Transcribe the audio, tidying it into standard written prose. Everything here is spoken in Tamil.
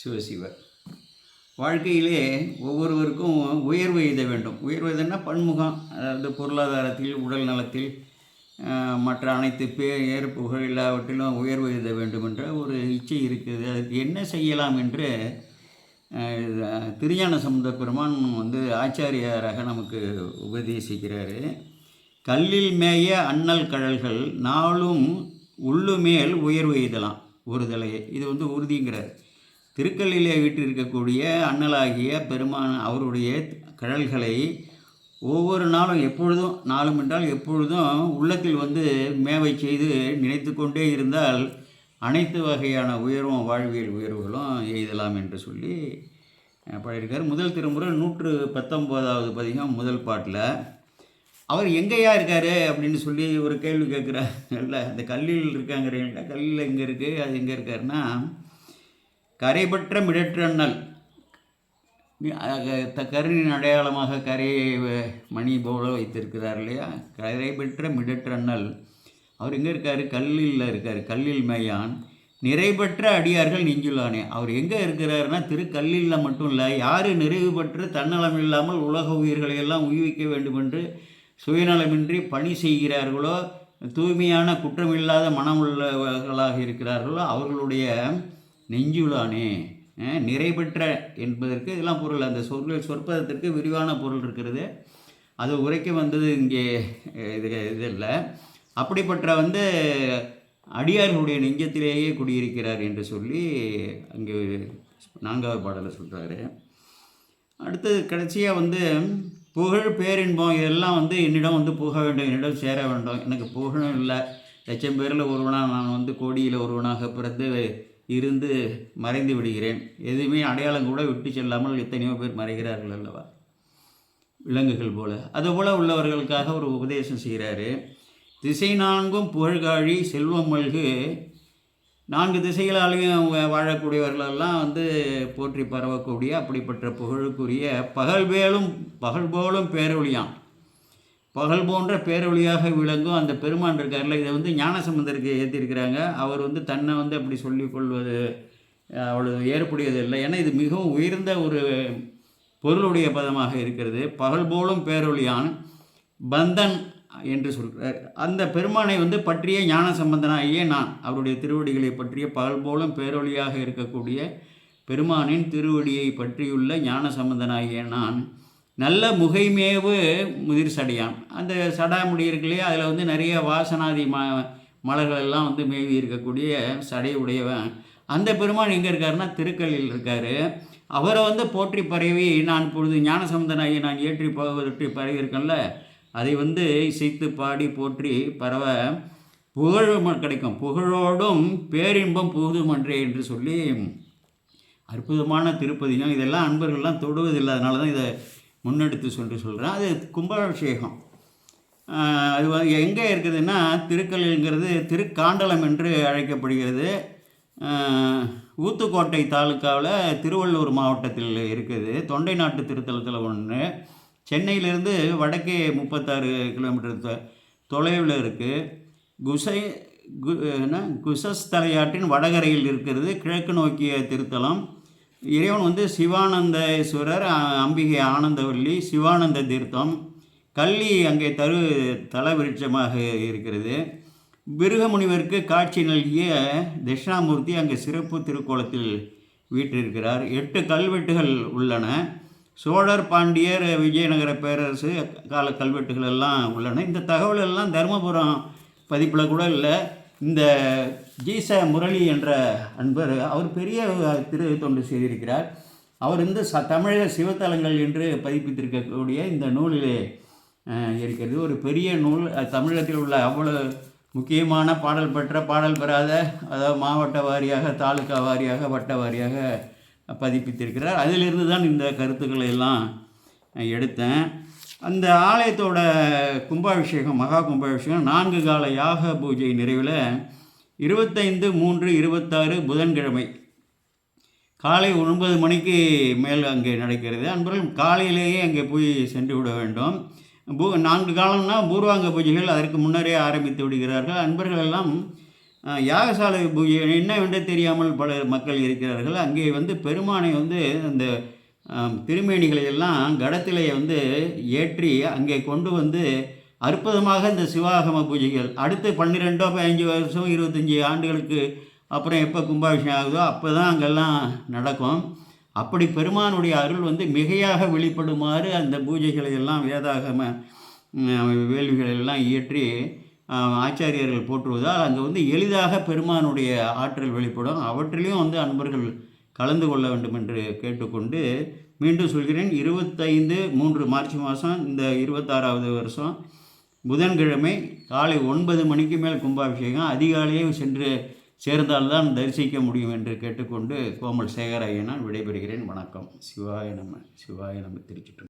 சிவசிவ வாழ்க்கையிலே ஒவ்வொருவருக்கும் உயர்வு எய்த வேண்டும். உயர்வு எதுன்னா பன்முகம், அதாவது பொருளாதாரத்தில், உடல் நலத்தில், மற்ற அனைத்து ஏற்புகள் எல்லாவற்றிலும் உயர்வு எய்த வேண்டும் என்ற ஒரு இச்சை இருக்குது. அதுக்கு என்ன செய்யலாம் என்று திருஞான சம்பந்த பெருமான் ஆச்சாரியாராக நமக்கு உபதேசிக்கிறார். கல்லில் மேய அண்ணல் கழல்கள் நாளும் உள்ளுமேல் உயர்வு எய்தலாம் ஒரு தலையை. இது உறுதிங்கிறார். திருக்கல்லிலே வீட்டிருக்கக்கூடிய அண்ணலாகிய பெருமான் அவருடைய கழல்களை ஒவ்வொரு நாளும் எப்பொழுதும், நாளும் என்றால் எப்பொழுதும் உள்ளத்தில் மேவை செய்து நினைத்து கொண்டே இருந்தால் அனைத்து வகையான உயர்வும் வாழ்வியல் உயர்வுகளும் எய்தலாம் என்று சொல்லி பாடியிருக்கார். முதல் திருமுறை 119வது பதிகம் முதல் பாட்டில் அவர் எங்கேயா இருக்கார் அப்படின்னு சொல்லி ஒரு கேள்வி கேட்குறார். இல்லை, அந்த கல்லில் இருக்காங்கிறீங்களா, கல்லில் எங்கே இருக்குது, அது எங்கே இருக்காருன்னா, கரைபற்ற மிடற்றண்ணல், கருணின் அடையாளமாக கரையை மணி போல வைத்திருக்கிறார் இல்லையா, கரைபற்ற மிடற்றண்ணல் அவர் எங்கே இருக்கார், கல்லில் இருக்கார். கல்லில் மேயான் நிறைபற்ற அடியார்கள் நெஞ்சுள்ளானே. அவர் எங்கே இருக்கிறாருன்னா திருக்கல்லில் மட்டும் இல்லை, யார் நிறைவு பெற்று தன்னலம் இல்லாமல் உலக உயிர்களை எல்லாம் உய்விக்க வேண்டும் என்று சுயநலமின்றி பணி செய்கிறார்களோ, தூய்மையான குற்றமில்லாத மனமுள்ளவர்களாக இருக்கிறார்களோ அவர்களுடைய நெஞ்சுளானே. நிறைபெற்ற என்பதற்கு இதெல்லாம் பொருள், அந்த சொற்பதத்திற்கு விரிவான பொருள் இருக்கிறது. அது உரைக்க வந்தது இங்கே இது இல்லை. அப்படிப்பட்ட அடியார்களுடைய நெஞ்சத்திலேயே குடியிருக்கிறார் என்று சொல்லி அங்கே 4வது பாடலை சொல்கிறாரு. அடுத்தது கடைசியாக புகழ் பேரின்பம் இதெல்லாம் என்னிடம் புக வேண்டும், என்னிடம் சேர வேண்டும். எனக்கு புகழும் இல்லை, லட்சம் பேரில் ஒருவனாக நான் கோடியில் ஒருவனாக பிறந்து இருந்து மறைந்து விடுகிறேன். எதுவுமே அடையாளம் கூட விட்டு செல்லாமல் எத்தனையோ பேர் மறைகிறார்கள் அல்லவா, விலங்குகள் போல. அதுபோல் உள்ளவர்களுக்காக ஒரு உபதேசம் செய்கிறாரு. திசை நான்கும் புகழ்காழி செல்வம் மல்கு, 4 திசைகளாலையும் வாழக்கூடியவர்களெல்லாம் போற்றி பரவக்கூடிய அப்படிப்பட்ட புகழுக்குரிய பகல் போலும் பேரொழியான், பகல் போன்ற பேரொழியாக விளங்கும் அந்த பெருமான் இருக்கார்ல. இதை ஞானசம்பந்தருக்கு ஏற்றிருக்கிறாங்க. அவர் தன்னை அப்படி சொல்லிக்கொள்வது அவ்வளவு ஏற்புடையது இல்லை. ஏன்னா இது மிகவும் உயர்ந்த ஒரு பொருளுடைய பதமாக இருக்கிறது. பகல் போலும் பேரொழியான் பந்தன் என்று சொல்கிறார். அந்த பெருமானை பற்றிய ஞான சம்பந்தனாகிய நான், அவருடைய திருவடிகளை பற்றிய பகல் போலும் பேரொழியாக இருக்கக்கூடிய பெருமானின் திருவடியை பற்றியுள்ள ஞான சம்பந்தனாகிய நான் நல்ல முகைமேவு முதிர் சடையான். அந்த சடாமுடி இருக்குல்லையே, அதில் நிறைய வாசனாதி மலர்கள் எல்லாம் மேவி இருக்கக்கூடிய சடை உடையவன். அந்த பெருமான் எங்கே இருக்காருன்னா திருக்கல்லில் இருக்கார். அவரை போற்றி பரவி நான் இப்பொழுது ஞானசம்பந்தனாகி நான் ஏற்றி போவதற்கு பரவி இருக்கேன்ல, அதை இசைத்து பாடி போற்றி பரவ புகழ் கிடைக்கும். புகழோடும் பேரின்பம் புகுதுமன்றே என்று சொல்லி அற்புதமான திருப்பதிகம். இதெல்லாம் அன்பர்கள்லாம் தொடுவதில்லை, அதனால தான் இதை முன்னெடுத்து சொல்கிறேன். அது கும்பாபிஷேகம். அது எங்கே இருக்குதுன்னா திருக்கல்லுங்கிறது திருக்காண்டலம் என்று அழைக்கப்படுகிறது. ஊத்துக்கோட்டை தாலுக்காவில் திருவள்ளூர் மாவட்டத்தில் இருக்குது. தொண்டை நாட்டு திருத்தலத்தில் ஒன்று. சென்னையிலிருந்து வடக்கே 36 கிலோமீட்டர் தொலைவில் இருக்குது. குசஸ்தலையாற்றின் வடகரையில் இருக்கிறது. கிழக்கு நோக்கிய திருத்தலம். இறைவன் சிவானந்தேஸ்வரர், அம்பிகை ஆனந்தவல்லி, சிவானந்த தீர்த்தம். கள்ளி அங்கே தலவிருட்சமாக இருக்கிறது. பிருகமுனிவருக்கு காட்சி நல்கிய தட்சிணாமூர்த்தி அங்கே சிறப்பு திருக்கோலத்தில் வீற்றிருக்கிறார். 8 கல்வெட்டுகள் உள்ளன. சோழர், பாண்டியர், விஜயநகர பேரரசு கால கல்வெட்டுகள் எல்லாம் உள்ளன. இந்த தகவல் எல்லாம் தருமபுரம் பதிப்பில் கூட இல்லை. இந்த ஜீச முரளி என்ற அன்பர், அவர் பெரிய திரு தொண்டு செய்திருக்கிறார். அவர் தமிழக சிவத்தலங்கள் என்று பதிப்பித்திருக்கக்கூடிய இந்த நூலிலே இருக்கிறது. ஒரு பெரிய நூல். தமிழகத்தில் உள்ள அவ்வளவு முக்கியமான பாடல் பெற்ற, பாடல் பெறாத, அதாவது மாவட்ட வாரியாக, தாலுக்கா வாரியாக, வட்ட வாரியாக பதிப்பித்திருக்கிறார். அதிலிருந்து தான் இந்த கருத்துக்களை எல்லாம் எடுத்தேன். அந்த ஆலயத்தோட கும்பாபிஷேகம், மகா கும்பாபிஷேகம் 4 கால யாக பூஜை நிறைவில் 25/3/26 புதன்கிழமை காலை 9 மணிக்கு மேல் அங்கே நடக்கிறது. அன்பர்கள் காலையிலேயே அங்கே போய் சென்று விட வேண்டும். 4 காலம்னா பூர்வாங்க பூஜைகள் அதற்கு முன்னரே ஆரம்பித்து விடுகிறார்கள். அன்பர்கள் எல்லாம் யாகசாலை பூஜை என்னவென்று தெரியாமல் பல மக்கள் இருக்கிறார்கள். அங்கே வந்து பெருமானை வந்து அந்த திருமேனிகளை எல்லாம் கடத்திலே வந்து ஏற்றி அங்கே கொண்டு வந்து அற்புதமாக இந்த சிவாகம பூஜைகள் அடுத்து 12 15 வருஷம் 25 ஆண்டுகளுக்கு அப்புறம் எப்போ கும்பாபிஷேகம் ஆகுதோ அப்போ தான் அங்கெல்லாம் நடக்கும். அப்படி பெருமானுடைய அருள் வந்து மிகையாக வெளிப்படுமாறு அந்த பூஜைகளை எல்லாம் வேதாகம வேள்விகளை எல்லாம் இயற்றி ஆச்சாரியர்கள் போற்றுவதால் அங்கே வந்து எளிதாக பெருமானுடைய ஆற்றல் வெளிப்படும். அவற்றிலையும் வந்து அன்பர்கள் கலந்து கொள்ள வேண்டும் என்று கேட்டுக்கொண்டு மீண்டும் சொல்கிறேன். 25/3 மார்ச் மாதம் இந்த 26வது வருஷம் புதன்கிழமை காலை 9 மணிக்கு மேல் கும்பாபிஷேகம். அதிகாலையே சென்று சேர்ந்தால்தான் தரிசிக்க முடியும் என்று கேட்டுக்கொண்டு கோமல் சேகர் ஐயனான் விடைபெறுகிறேன். வணக்கம். சிவாய நம. சிவாய நம. திருச்சிற்றம்பலம்.